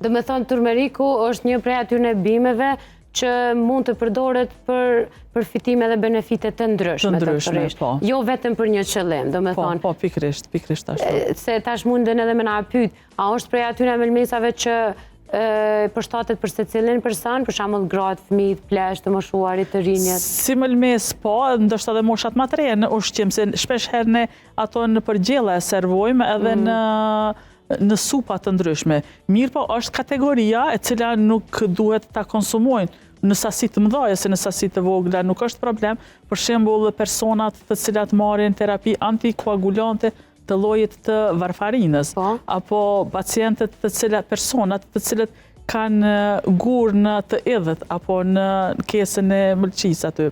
Do me thonë, turmeriku është një prej atyre bimeve që mund të përdoret për përfitime dhe benefite të ndryshme. Po. Jo vetëm për një qëllim, do me thonë. Po, pikrisht ashtu. Se tash mundën edhe me na pyet, a është prej atyre melmesave që përshtatet për secilin person, për shembull gratë, fëmijët, plesh, të moshuarit, të rinjët? Si melmes, po, ndoshta edhe moshat më të reja në ushqim, se shpesh herë ne ato në përgjella e servojmë edhe në supa të ndryshme. Mirë po, është kategoria e cila nuk duhet ta konsumojnë në sasi të mëdha, se në sasi të vogla nuk është problem. Për shembull, personat të cilat marrin terapi antikoagulante të llojit të varfarinës, apo pacientët personat të cilët kanë gur në të idhët apo në kesën e mëlçisë aty.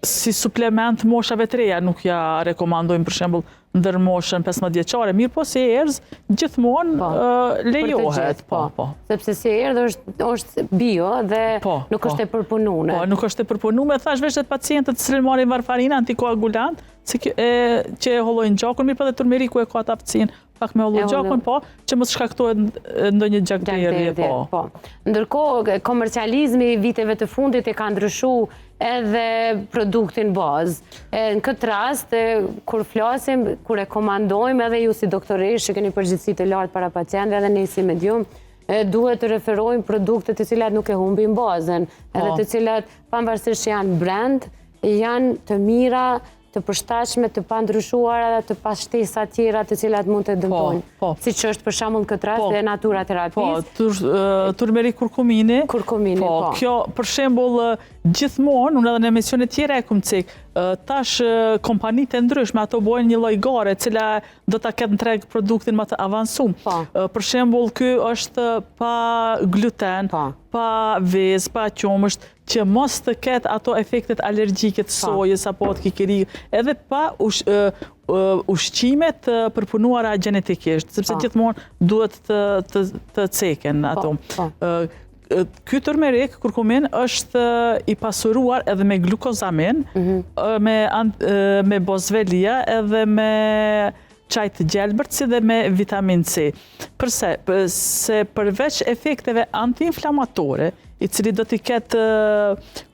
Si suplement moshave të reja nuk ja rekomandojmë, për shembull ndër moshën 15 vjeçare, mirë po si erz gjithmonë lejohet. Sepse si erz është bio dhe nuk është e përpunuar. Po, nuk është e përpunuar, thash veç pacientët që marrin varfarinë antikoagulant, që e hollojnë gjakun, mirë po dhe turmeriku e ka atë aftësinë pak me holloj gjakun, po, që mos shkaktohet ndonjë gjakderdhje, po. Ndërkohë, komercializmi i viteve të fundit e ka ndryshuar edhe produktin bazë. Në këtë rast, kur flasim, kur rekomandojmë edhe ju si doktoresh që keni përgjegjësi të lartë para pacientëve edhe ne si medium, duhet të referojmë produkte të cilat nuk e humbin bazën, edhe të cilat pavarësisht që janë brand, janë të mira, të përshtatshme, të pandryshuara dhe të pa shtesa tjera të cilat mund të dëmtojnë. Siç është për shembull këtë rast e natura terapisë. Po, turmerik kurkumini. Kurkumini, po. Kjo për shembull gjithmonë, unë edhe në emisione tjera e kum cek, tash kompanitë e ndryshme ato bojnë një lloj gare, e cila do ta ketë në treg produktin më të avancuar. Për shembull, ky është pa gluten, pa vezë, pa qumësht, që mos të ketë ato efektet alergjike të sojës apo të kikirikut, edhe pa ushqime të përpunuara genetikisht, sepse gjithmonë duhet të ceken ato. Ky turmerik, kurkumin, është i pasuruar edhe me glukozamin, me boswellia edhe me çaj të gjelbërt, si dhe me vitamin C. Përse? Se përveç efekteve antiinflamatore, i cili do t'i ketë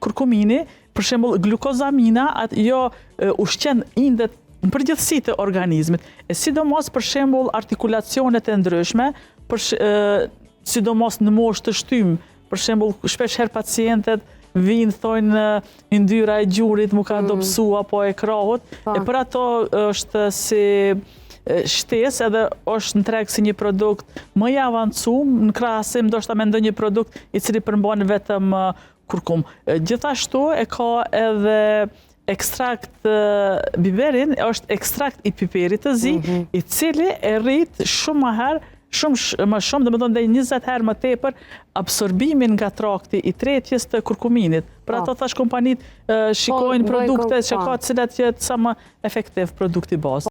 kurkumini, për shembull glukozamina, jo ushqen indet në përgjithësi të organizmit, e sidomos për shembull artikulacionet e ndryshme, sidomos në moshë të shtymë, për shembull shpesh herë pacientët vinë thonë yndyra e gjurit mu ka dobësu apo e krahut, e për ato është si shtesë edhe është në treg si një produkt më i avancuar në krahasim ndoshta me ndonjë produkt i cili përmban vetëm kurkum. Gjithashtu e ka edhe ekstrakt biberin, është ekstrakt i piperit të zi, i cili e rrit shumë më herë, më shumë, domethënë deri 20 herë më tepër absorbimin nga trakti i tretjes të kurkuminit. Për ato thash kompanitë shikojnë produkte që ka të cilat jetë sa më efektiv produkti bazë.